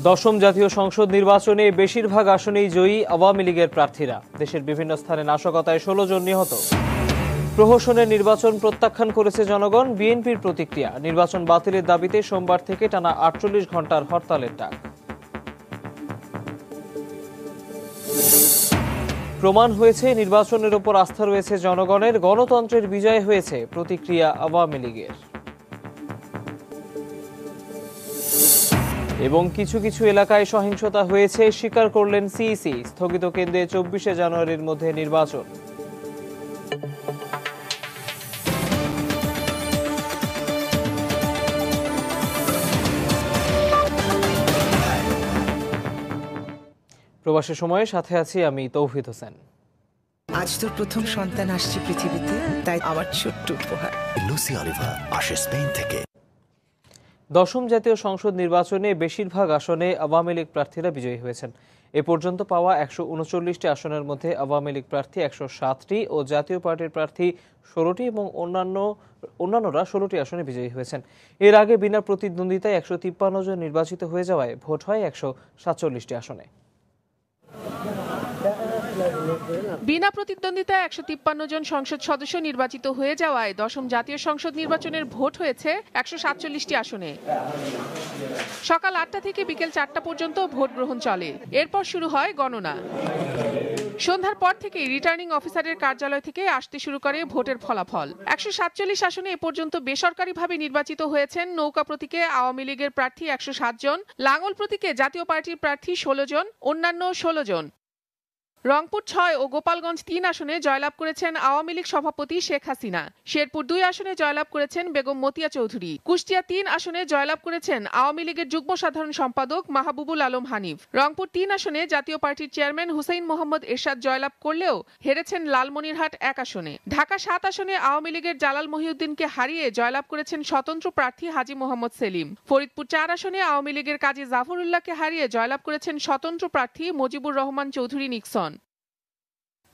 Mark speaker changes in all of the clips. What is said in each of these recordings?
Speaker 1: দশম জাতীয় সংসদ নির্বাচনে বেশিরভাগ আসনেই জয়ী আওয়ামী লীগের প্রার্থীরা। দেশের বিভিন্ন স্থানে নাশকতায় 16 জন নিহত। প্রহসনের নির্বাচন প্রত্যাখ্যান করেছে জনগণ। বিএনপির প্রতিক্রিয়া, নির্বাচন বাতিলের দাবিতে সোমবার থেকে টানা 48 ঘন্টার হরতালের ডাক। প্রমাণ হয়েছে নির্বাচনের ওপর আস্থা রয়েছে জনগণের, গণতন্ত্রের বিজয় হয়েছে, প্রতিক্রিয়া আওয়ামী লীগের। এবং কিছু কিছু এলাকায় সহিংসতা হয়েছে, স্বীকার করলেন সিইসি। স্থগিত কেন্দ্রে 24শে জানুয়ারির মধ্যে নির্বাচন। প্রবাসী সময়ে সাথে আছি আমি তৌহিদ হোসেন।
Speaker 2: আজ তোর প্রথম সন্তান আসছে পৃথিবীতে, তাই আমার ছোট্ট উপহার।
Speaker 3: লুসি অলিভার আসে স্পেন থেকে।
Speaker 1: দশম জাতীয় সংসদ নির্বাচনে বেশিরভাগ আসনে আওয়ামী লীগ প্রার্থীরা বিজয়ী হয়েছেন। এ পর্যন্ত পাওয়া 139টি আসনের মধ্যে আওয়ামী লীগ প্রার্থী 107টি ও জাতীয় পার্টির প্রার্থী 16টি এবং অন্যান্যরা 16টি আসনে বিজয়ী হয়েছেন। এর আগে বিনা প্রতিদ্বন্দ্বিতায় 153 জন নির্বাচিত হয়ে যাওয়ায় ভোট হয় 147টি আসনে।
Speaker 4: বিনা প্রতিদ্বন্দ্বিতায় 153 জন সংসদ সদস্য নির্বাচিত হয়ে যাওয়ায় দশম জাতীয় সংসদ নির্বাচনের ভোট হয়েছে 147টি আসনে। সকাল 8টা থেকে বিকেল 4টা পর্যন্ত ভোট গ্রহণ চলে। এরপর শুরু হয় গণনা। সন্ধ্যার পর থেকে রিটার্নিং অফিসারের কার্যালয় থেকে আসতে শুরু করে ভোটের ফলাফল। 147 আসনে এ পর্যন্ত বেসরকারিভাবে নির্বাচিত হয়েছেন নৌকা প্রতীকে আওয়ামী লীগের প্রার্থী 107 জন, লাঙ্গল প্রতীকে জাতীয় পার্টির প্রার্থী 16 জন, অন্যান্য 16 জন। রংপুর 6 ও গোপালগঞ্জ 3 আসনে জয়লাভ করেছেন আওয়ামী লীগ সভাপতি শেখ হাসিনা। শেরপুর 2 আসনে জয়লাভ করেছেন বেগম মতিয়া চৌধুরী। কুষ্টিয়া 3 আসনে জয়লাভ করেছেন আওয়ামী লীগের যুগ্ম সাধারণ সম্পাদক মাহবুবুল আলম হানিফ। রংপুর 3 আসনে জাতীয় পার্টির চেয়ারম্যান হুসেইন মোহাম্মদ এরশাদ জয়লাভ করলেও হেরেছেন লালমনিরহাট 1 আসনে। ঢাকা 7 আসনে আওয়ামী লীগের জালাল মহিউদ্দিনকে হারিয়ে জয়লাভ করেছেন স্বতন্ত্র প্রার্থী হাজী মোহাম্মদ সেলিম। ফরিদপুর 4 আসনে আওয়ামী লীগের কাজী জাফরুল্লাহকে হারিয়ে জয়লাভ করেছেন স্বতন্ত্র প্রার্থী মুজিবুর রহমান চৌধুরী নিক্সন।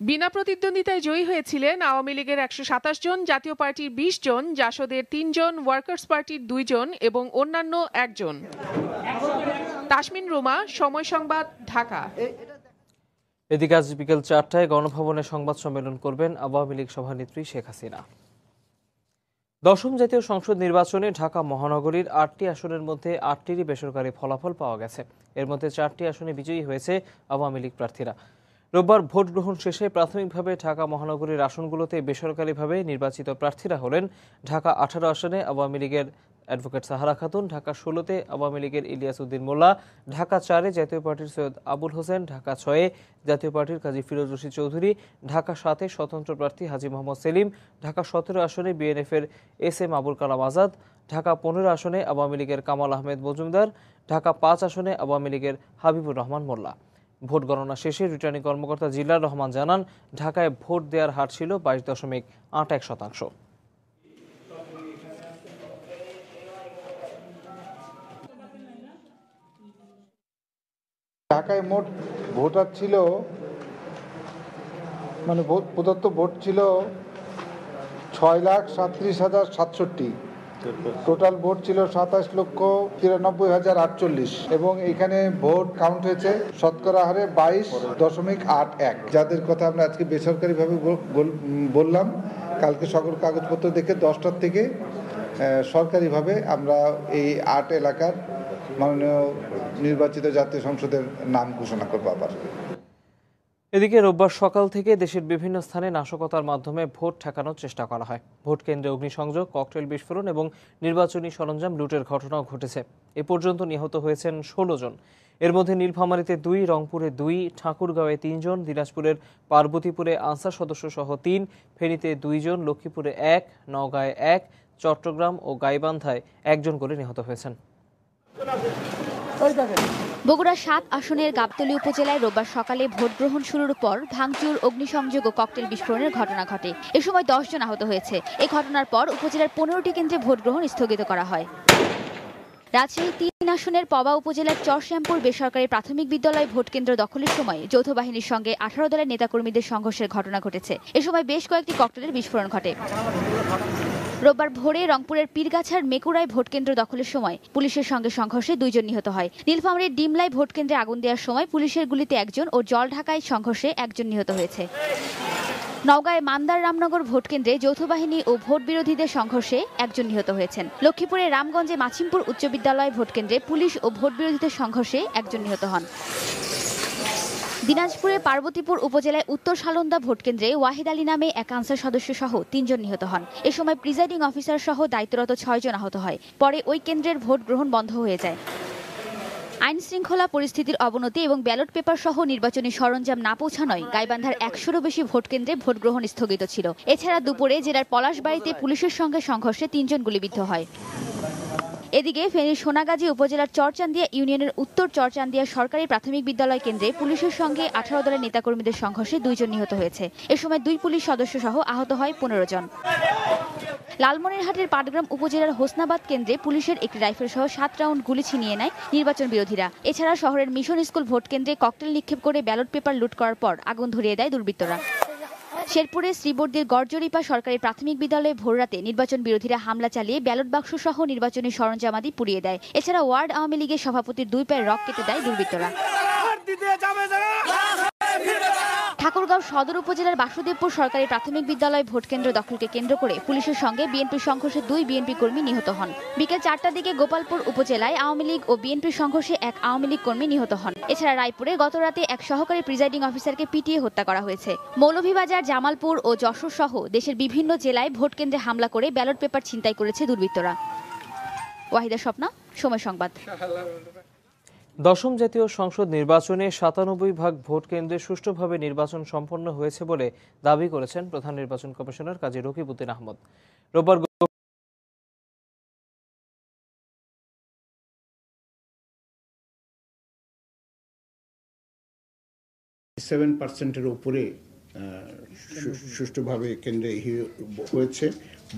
Speaker 4: বিনা প্রতিদ্বন্দ্বিতায় জয়ী হয়েছিলেন আওয়ামী লীগের 127 জন, জাতীয় পার্টির 20 জন, জাসদের 3 জন, ওয়ার্কার্স পার্টির 2 জন এবং অন্যান্য 1 জন। তাসমিন রোমা, সময় সংবাদ, ঢাকা।
Speaker 1: এদিকে আজ বিকেল 4টায় গণভবনে সংবাদ সম্মেলন করবেন আওয়ামী লীগ সভানেত্রী শেখ হাসিনা। দশম জাতীয় সংসদ নির্বাচনে ঢাকা মহানগরীর 8টি আসনের মধ্যে 8টিরই বেসরকারি ফলাফল পাওয়া গেছে। এর মধ্যে 4টি আসনে বিজয়ী হয়েছে আওয়ামী লীগ প্রার্থীরা। রোববার ভোট গ্রহণ শেষে প্রাথমিকভাবে ঢাকা মহানগরীর আসনগুলোতে বেসরকারিভাবে নির্বাচিত প্রার্থীরা হলেন ঢাকা 18 আসনে আওয়ামী লীগের অ্যাডভোকেট সাহারা খাতুন, ঢাকা 16-তে আওয়ামী লীগের ইলিয়াস উদ্দিন মোল্লা, ঢাকা 4-এ জাতীয় পার্টির সৈয়দ আবুল হোসেন, ঢাকা 6-এ জাতীয় পার্টির কাজী ফিরোজ রশিদ চৌধুরী, ঢাকা 7-এ স্বতন্ত্র প্রার্থী হাজী মোহাম্মদ সেলিম, ঢাকা 17 আসনে বিএনএফের এস.এম. আবুল কালাম আজাদ, ঢাকা 15 আসনে আওয়ামী লীগের কামাল আহমেদ মজুমদার, ঢাকা 5 আসনে আওয়ামী লীগের হাবিবুর রহমান মোল্লা। ভোট গণনা শেষে রিটার্নিং কর্মকর্তা জিল্লার রহমান জানান, ঢাকায় ভোট দেওয়ার হার ছিল 22.81%।
Speaker 5: ঢাকায় মোট ভোটার ছিল, মানে প্রদত্ত ভোট ছিল 6,37,067। টোটাল ভোট ছিল 27,93,048 এবং এখানে ভোট কাউন্ট হয়েছে শতকরা হারে 22.81। যাদের কথা আমরা আজকে বেসরকারিভাবে বললাম, কালকে সকল কাগজপত্র দেখে 10টার থেকে সরকারিভাবে আমরা এই 8 এলাকার মাননীয় নির্বাচিত জাতীয় সংসদের নাম ঘোষণা করব আবার।
Speaker 1: এদিকে রোববার সকাল থেকে দেশের বিভিন্ন স্থানে নাশকতার মাধ্যমে ভোট ঠেকানোর চেষ্টা করা হয়। ভোট কেন্দ্রে অগ্নিসংযোগ, ককটেল বিস্ফোরণ এবং নির্বাচনী সরঞ্জাম লুটের ঘটনাও ঘটেছে। এ পর্যন্ত নিহত হয়েছেন 16 জন। এর মধ্যে নীলফামারীতে 2, রংপুরে 2, ঠাকুরগাঁওয়ে 3 জন, দিনাজপুরের পার্বতীপুরে আনসার সদস্য সহ 3, ফেনীতে 2 জন, লক্ষ্মীপুরে 1, নওগাঁয় 1, চট্টগ্রাম ও গাইবান্ধায় 1 জন করে নিহত হয়েছেন।
Speaker 6: বগুড়া 7 আসনের গাবতলী উপজেলায় রোববার সকালে ভোট গ্রহণ শুরুর পর ভাঙচুর, অগ্নিসংযোগ ও ককটেল বিস্ফোরণের ঘটনা ঘটে। এ সময় 10 জন আহত হয়েছে। এই ঘটনার পর উপজেলার 15টি কেন্দ্রে ভোট গ্রহণ স্থগিত করা হয়। রাজশাহী 3 আসনের পবা উপজেলার চরশ্যামপুর বেসরকারি প্রাথমিক বিদ্যালয় ভোটকেন্দ্র দখলের সময় যৌথ বাহিনীর সঙ্গে 18 দলের নেতাকর্মীদের সংঘর্ষের ঘটনা ঘটেছে। এ সময় বেশ কয়েকটি ককটেলের বিস্ফোরণ ঘটে। রোববার ভোরে রংপুরের পীরগাছার মেকুরায় ভোটকেন্দ্র দখলের সময় পুলিশের সঙ্গে সংঘর্ষে 2 জন নিহত হয়। নীলফামারীর ডিমলাই ভোটকেন্দ্রে আগুন দেওয়ার সময় পুলিশের গুলিতে 1 জন ও জলঢাকায় সংঘর্ষে 1 জন নিহত হয়েছে। নওগাঁয় মান্দার রামনগর ভোটকেন্দ্রে যৌথ বাহিনী ও ভোট বিরোধীদের সংঘর্ষে 1 জন নিহত হয়েছেন। লক্ষ্মীপুরের রামগঞ্জে মাছিমপুর উচ্চ বিদ্যালয় ভোটকেন্দ্রে পুলিশ ও ভোট বিরোধীদের সংঘর্ষে 1 জন নিহত হন। দিনাজপুরের পার্বতীপুর উপজেলায় উত্তর সালন্দা ভোটকেন্দ্রে ওয়াহিদ আলী নামে এক আনসার সদস্য সহ 3 জন নিহত হন। এ সময় প্রিজাইডিং অফিসার সহ দায়িত্বরত 6 জন আহত হয়। পরে ওই কেন্দ্রের ভোট গ্রহণ বন্ধ হয়ে যায়। আইন শৃঙ্খলা পরিস্থিতির অবনতি এবং ব্যালট পেপার সহ নির্বাচনী সরঞ্জাম না পৌঁছানোয় গাইবান্ধার 100-এরও বেশি ভোটকেন্দ্রে ভোট গ্রহণ স্থগিত ছিল। এছাড়া দুপুরে জেলার পলাশবাড়ীতে পুলিশের সঙ্গে সংঘর্ষে 3 জন গুলিবিদ্ধ হয়। এদিকে ফেনীর সোনাগাজী উপজেলার চরচান্দিয়া ইউনিয়নের উত্তর চরচান্দিয়া সরকারি প্রাথমিক বিদ্যালয় কেন্দ্রে পুলিশের সঙ্গে 18 দলের নেতাকর্মীদের সংঘর্ষে 2 জন নিহত হয়েছে। এ সময় 2 পুলিশ সদস্য সহ আহত হয় 15 জন। লালমনিরহাটের পাটগ্রাম উপজেলার হোসনাবাদ কেন্দ্রে পুলিশের একটি রাইফেল সহ 7 রাউন্ড গুলি ছিনিয়ে নেয় নির্বাচন বিরোধীরা। এছাড়া শহরের মিশন স্কুল ভোট কেন্দ্রে ককটেল নিক্ষেপ করে ব্যালট পেপার লুট করার পর আগুন ধরিয়ে দেয় দুর্বৃত্তরা। শেরপুরে শ্রীবর্দীর গড়জরিপা সরকারি প্রাথমিক বিদ্যালয়ে ভোররাতে নির্বাচন বিরোধীরা হামলা চালিয়ে ব্যালট বাক্স সহ নির্বাচনী সরঞ্জামাদি পুড়িয়ে দেয়। এছাড়া ওয়ার্ড আওয়ামী লীগের সভাপতির 2 পায়ের রক কেটে দেয় দুর্বৃত্তরা। ঠাকুরগাঁও সদর উপজেলার বাসুদেবপুর সরকারি প্রাথমিক বিদ্যালয় ভোটকেন্দ্র দখলকে কেন্দ্র করে পুলিশের সঙ্গে বিএনপির সংঘর্ষে 2 বিএনপি কর্মী নিহত হন। বিকেল 4টার দিকে গোপালপুর উপজেলায় আওয়ামী লীগ ও বিএনপির সংঘর্ষে 1 আওয়ামী লীগ কর্মী নিহত হন। এছাড়া রায়পুরে গতরাতে এক সহকারী প্রিজাইডিং অফিসারকে পিটিয়ে হত্যা করা হয়েছে। মৌলভীবাজার, জামালপুর ও যশোর সহ দেশের বিভিন্ন জেলায় ভোটকেন্দ্রে হামলা করে ব্যালট পেপার ছিনতাই করেছে দুর্বৃত্তরা। ওয়াহিদা স্বপ্না, সময় সংবাদ।
Speaker 1: 10ম জাতীয় সংসদ নির্বাচনে 97% ভোট কেন্দ্রে সুষ্ঠুভাবে নির্বাচন সম্পন্ন হয়েছে বলে দাবি করেছেন প্রধান নির্বাচন কমিশনার কাজী রকিবউদ্দিন আহমদ। রোববার
Speaker 7: 7%-এর উপরে সুষ্ঠুভাবে কেন্দ্রে হয়েছে।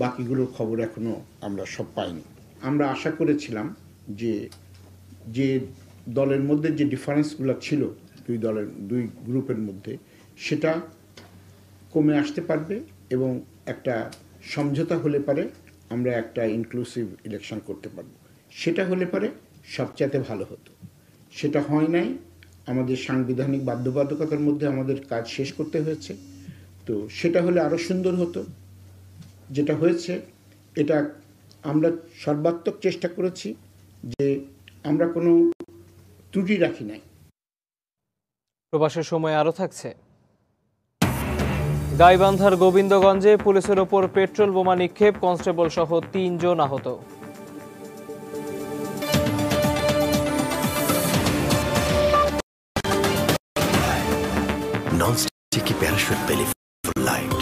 Speaker 7: বাকিগুলোর খবর এখনো আমরা সব পাইনি। আমরা আশা করেছিলাম যে দলের মধ্যে যে ডিফারেন্সগুলো ছিল দুই গ্রুপের মধ্যে, সেটা কমে আসতে পারবে এবং একটা সমঝোতা হলে পারে আমরা একটা ইনক্লুসিভ ইলেকশন করতে পারবো। সেটা হলে পারে সবচেয়ে ভালো হতো। সেটা হয় নাই। আমাদের সাংবিধানিক বাধ্যবাধকতার মধ্যে আমাদের কাজ শেষ করতে হয়েছে। তো সেটা হলে আরও সুন্দর হতো। যেটা হয়েছে, এটা আমরা সর্বাত্মক চেষ্টা করেছি যে আমরা কোনো ত্রুটি রাখি নাই।
Speaker 1: প্রবাসের সময় আরও থাকছে। গাইবান্ধার গোবিন্দগঞ্জে পুলিশের ওপর পেট্রোল বোমা নিক্ষেপ, কনস্টেবল সহ 3 জন আহত।
Speaker 3: ননস্টিকি প্যারাশুট বেলি লাইট,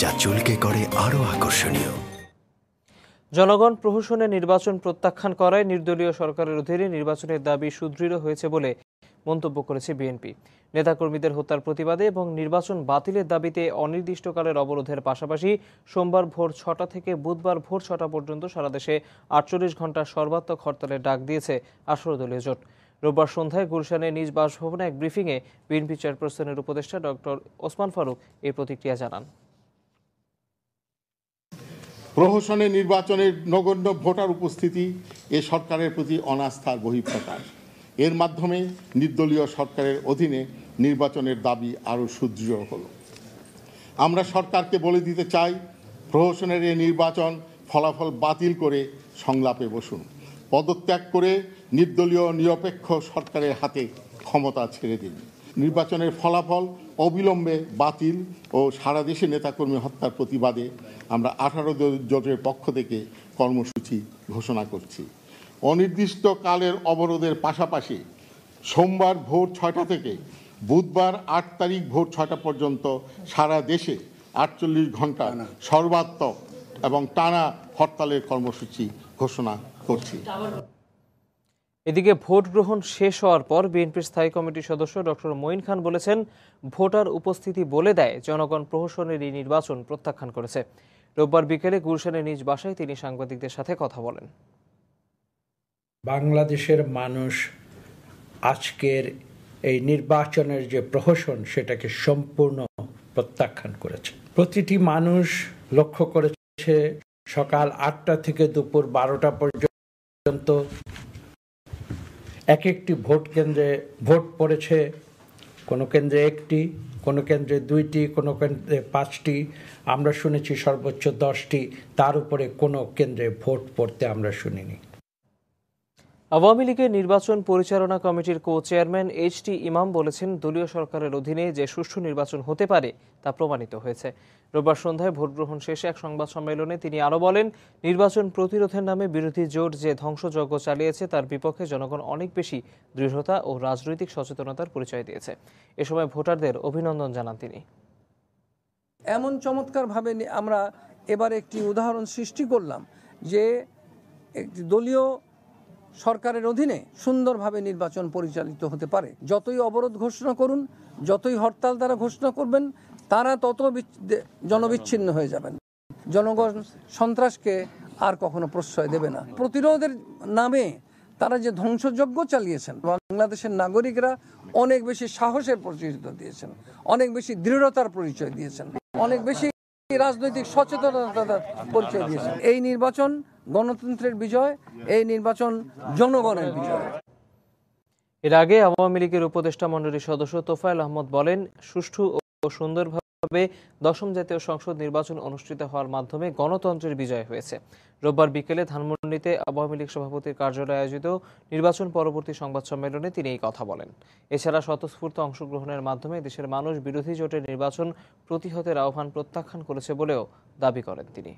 Speaker 3: যা চুলকে করে আরো আকর্ষণীয়।
Speaker 1: জনগণ প্রহসনে নির্বাচন প্রত্যাখ্যান করায় নির্দলীয় সরকারের অধীনে নির্বাচনের দাবি সুদৃঢ় হয়েছে বলে মন্তব্য করেছে বিএনপি। নেতাকর্মীদের হত্যার প্রতিবাদে এবং নির্বাচন বাতিলের দাবিতে অনির্দিষ্টকালের অবরোধের পাশাপাশি সোমবার ভোর 6টা থেকে বুধবার ভোর 6টা পর্যন্ত সারা দেশে 48 ঘণ্টার সর্বাত্মক হরতালের ডাক দিয়েছে 18 দলীয় জোট। রোববার সন্ধ্যায় গুলশানে নিজ বাসভবনে এক ব্রিফিংয়ে বিএনপি চেয়ারপারসনের উপদেষ্টা ডক্টর ওসমান ফারুক এই প্রতিক্রিয়া জানান।
Speaker 8: প্রহসনে নির্বাচনের নগণ্য ভোটার উপস্থিতি এ সরকারের প্রতি অনাস্থার বহিঃপ্রকাশ। এর মাধ্যমে নির্দলীয় সরকারের অধীনে নির্বাচনের দাবি আরও সুদৃঢ় হলো। আমরা সরকারকে বলে দিতে চাই, প্রহসনের এই নির্বাচন ফলাফল বাতিল করে সংলাপে বসুন। পদত্যাগ করে নির্দলীয় নিরপেক্ষ সরকারের হাতে ক্ষমতা ছেড়ে দিন। নির্বাচনের ফলাফল অবিলম্বে বাতিল ও সারা দেশে নেতাকর্মী হত্যার প্রতিবাদে আমরা 18 জোটের পক্ষ থেকে কর্মসূচি ঘোষণা করছি। অনির্দিষ্টকালের অবরোধের পাশাপাশি সোমবার ভোর 6টা থেকে বুধবার 8 তারিখ ভোর 6টা পর্যন্ত সারা দেশে 48 ঘণ্টা সর্বাত্মক এবং টানা হরতালের কর্মসূচি ঘোষণা করছি।
Speaker 1: এদিকে ভোট গ্রহণ শেষ হওয়ার পর বিএনপির স্থায়ী কমিটির সদস্য ডক্টর মঈন খান বলেছেন, ভোটার উপস্থিতি বলে দেয় জনগণ প্রহসনের এই নির্বাচন প্রত্যাখ্যান করেছে। রোববার বিকেলে গুলশানের নিজ বাসায় তিনি সাংবাদিকদের সাথে কথা বলেন।
Speaker 9: বাংলাদেশের মানুষ আজকের এই নির্বাচনের যে প্রহসন সেটাকে সম্পূর্ণ প্রত্যাখ্যান করেছে। প্রতিটি মানুষ লক্ষ্য করেছে সকাল 8টা থেকে দুপুর 12টা পর্যন্ত এক একটি ভোট কেন্দ্রে ভোট পড়েছে। কোনো কেন্দ্রে একটি, কোনো কেন্দ্রে 2টি, কোনো কেন্দ্রে 5টি, আমরা শুনেছি সর্বোচ্চ 10টি। তার উপরে কোনো কেন্দ্রে ভোট পড়তে আমরা শুনিনি।
Speaker 1: আওয়ামী লীগের নির্বাচন পরিচালনা কমিটির কো চেয়ারম্যান এইচ.টি. ইমাম বলেছেন, দলীয় সরকারের অধীনে যে সুষ্ঠু নির্বাচন হতে পারে তা প্রমাণিত হয়েছে। রোববার সন্ধ্যায় ভোট গ্রহণ শেষে এক সংবাদ সম্মেলনে তিনি আরও বলেন, নির্বাচন প্রতিরোধের নামে বিরোধী জোট যে ধ্বংসযজ্ঞ চালিয়েছে তার বিপক্ষে জনগণ অনেক বেশি দৃঢ়তা ও রাজনৈতিক সচেতনতার পরিচয় দিয়েছে। এ সময় ভোটারদের অভিনন্দন জানান তিনি।
Speaker 10: এমন চমৎকারভাবে আমরা এবার একটি উদাহরণ সৃষ্টি করলাম যে একটি দলীয় সরকারের অধীনে সুন্দরভাবে নির্বাচন পরিচালিত হতে পারে। যতই অবরোধ ঘোষণা করুন, যতই হরতাল তারা ঘোষণা করবেন, তারা তত জনবিচ্ছিন্ন হয়ে যাবেন। জনগণ সন্ত্রাসকে আর কখনো প্রশ্রয় দেবে না। প্রতিরোধের নামে তারা যে ধ্বংসযজ্ঞ চালিয়েছেন, বাংলাদেশের নাগরিকরা অনেক বেশি সাহসের পরিচয় দিয়েছেন, অনেক বেশি দৃঢ়তার পরিচয় দিয়েছেন, অনেক বেশি রাজনৈতিক সচেতনতার পরিচয় দিয়েছেন। এই নির্বাচন গণতন্ত্রের বিজয়, এই নির্বাচন জনগণের বিজয়।
Speaker 1: এর আগে আওয়ামী লীগের উপদেষ্টা মণ্ডলীর সদস্য তোফায়েল আহমদ বলেন, সুষ্ঠু ও সুন্দরভাবে 10ম জাতীয় সংসদ নির্বাচন অনুষ্ঠিত হওয়ার মাধ্যমে গণতন্ত্রের বিজয় হয়েছে। রোববার বিকেলে ধানমন্ডিতে আওয়ামী লীগ সভাপতির কার্যালয়ে আয়োজিত নির্বাচন পরবর্তী সংবাদ সম্মেলনে তিনি এই কথা বলেন। এছাড়া স্বতঃস্ফূর্ত অংশগ্রহণের মাধ্যমে দেশের মানুষ বিরোধী জোটের নির্বাচন প্রতিহতের আহ্বান প্রত্যাখ্যান করেছে বলেও দাবি করেন তিনি।